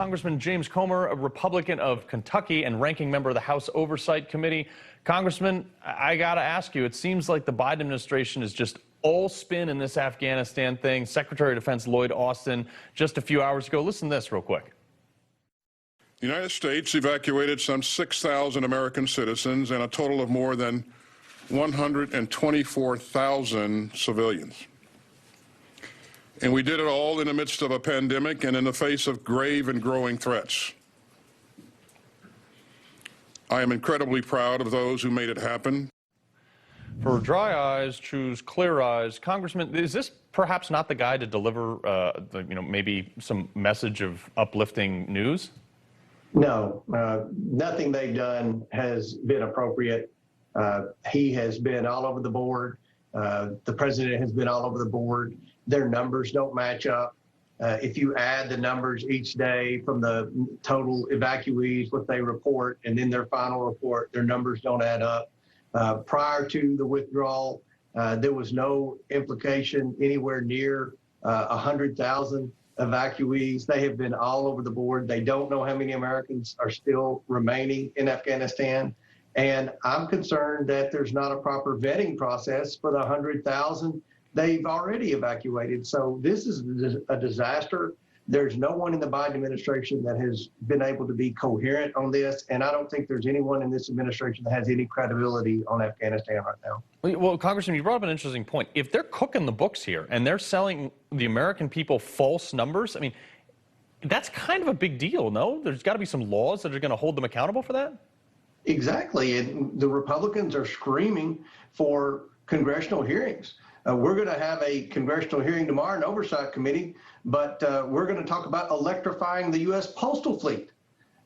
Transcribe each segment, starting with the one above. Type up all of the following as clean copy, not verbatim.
Congressman James Comer, a Republican of Kentucky and ranking member of the House Oversight Committee. Congressman, I got to ask you, it seems like the Biden administration is just all spin in this Afghanistan thing. Secretary of Defense Lloyd Austin just a few hours ago. Listen to this real quick. The United States evacuated some 6,000 American citizens and a total of more than 124,000 civilians. And we did it all in the midst of a pandemic and in the face of grave and growing threats. I am incredibly proud of those who made it happen. For dry eyes, choose clear eyes. Congressman, is this perhaps not the guy to deliver, maybe some message of uplifting news? No, nothing they've done has been appropriate. He has been all over the board. The president has been all over the board. Their numbers don't match up. If you add the numbers each day from the total evacuees, what they report, and then their final report, their numbers don't add up. Prior to the withdrawal, there was no implication anywhere near 100,000 evacuees. They have been all over the board. They don't know how many Americans are still remaining in Afghanistan. And I'm concerned that there's not a proper vetting process for the 100,000 they've already evacuated. So this is a disaster. There's no one in the Biden administration that has been able to be coherent on this. And I don't think there's anyone in this administration that has any credibility on Afghanistan right now. Well, Congressman, you brought up an interesting point. If they're cooking the books here and they're selling the American people false numbers, I mean, that's kind of a big deal, no? There's got to be some laws that are going to hold them accountable for that? Exactly. And the Republicans are screaming for congressional hearings. We're going to have a congressional hearing tomorrow in Oversight Committee, but we're going to talk about electrifying the U.S. postal fleet.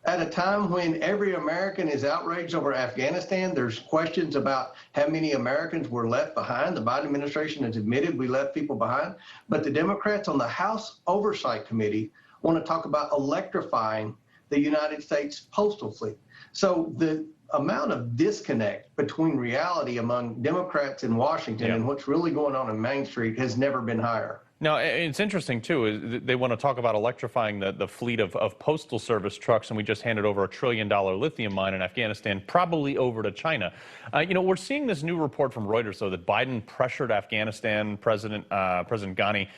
At a time when every American is outraged over Afghanistan, there's questions about how many Americans were left behind. The Biden administration has admitted we left people behind, but the Democrats on the House Oversight Committee want to talk about electrifying the United States postal fleet. So the amount of disconnect between reality among Democrats in Washington and what's really going on in Main Street has never been higher. Now, it's interesting, too, is they want to talk about electrifying the fleet of Postal Service trucks, and we just handed over $1 trillion lithium mine in Afghanistan, probably over to China. We're seeing this new report from Reuters, though, that Biden pressured Afghanistan President Ghani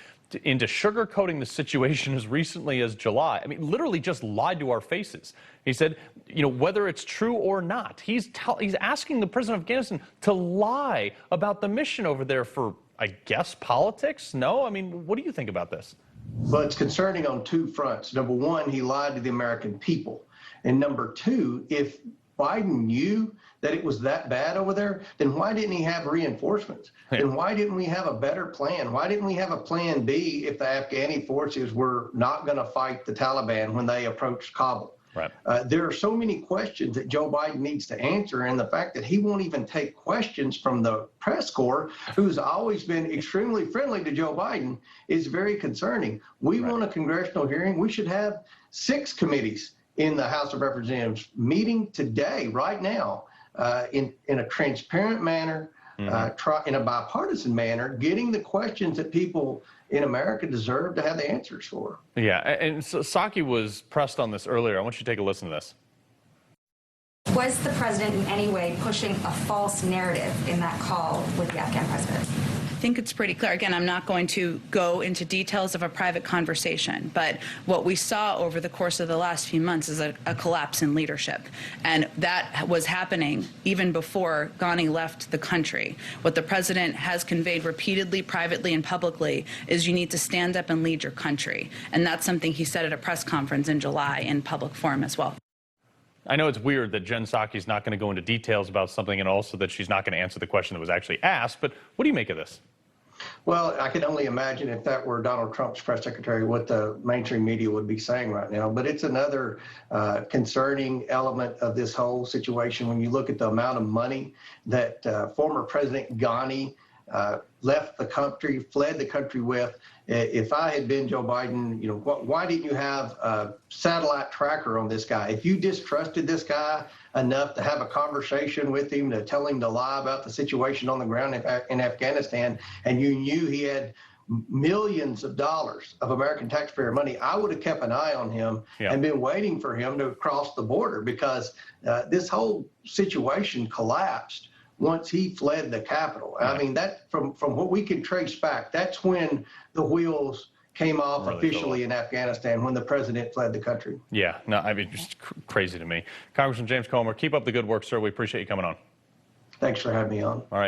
into sugarcoating the situation as recently as July. I mean, literally just lied to our faces. He said, whether it's true or not, he's asking the president of Afghanistan to lie about the mission over there for, I guess, politics? No? I mean, what do you think about this? Well, it's concerning on two fronts. Number one, he lied to the American people. And number two, if Biden knew that it was that bad over there, then why didn't he have reinforcements? Then why didn't we have a better plan? Why didn't we have a plan B if the Afghani forces were not going to fight the Taliban when they approached Kabul? Right. There are so many questions that Joe Biden needs to answer, and the fact that he won't even take questions from the press corps, who's always been extremely friendly to Joe Biden, is very concerning. We want a congressional hearing. We should have 6 committees in the House of Representatives meeting today, right now, in a transparent manner, in a bipartisan manner, getting the questions that people in America deserve to have the answers for. Yeah, and so Psaki was pressed on this earlier. I want you to take a listen to this. Was the president in any way pushing a false narrative in that call with the Afghan president? I think it's pretty clear. Again, I'm not going to go into details of a private conversation, but what we saw over the course of the last few months is a collapse in leadership. And that was happening even before Ghani left the country. What the president has conveyed repeatedly, privately, and publicly is you need to stand up and lead your country. And that's something he said at a press conference in July in public forum as well. I know it's weird that Jen Psaki's not going to go into details about something and also that she's not going to answer the question that was actually asked, but what do you make of this? Well, I can only imagine if that were Donald Trump's press secretary, what the mainstream media would be saying right now. But it's another concerning element of this whole situation when you look at the amount of money that former President Ghani left the country, fled the country with. If I had been Joe Biden, why didn't you have a satellite tracker on this guy? If you distrusted this guy enough to have a conversation with him, to tell him to lie about the situation on the ground in Afghanistan, and you knew he had millions of dollars of American taxpayer money, I would have kept an eye on him and been waiting for him to cross the border, because this whole situation collapsed once he fled the Capitol. I mean, that from what we can trace back, that's when the wheels came off Really officially in Afghanistan, when the president fled the country. Yeah, no, I mean, just crazy to me. Congressman James Comer, keep up the good work, sir. We appreciate you coming on. Thanks for having me on. All right.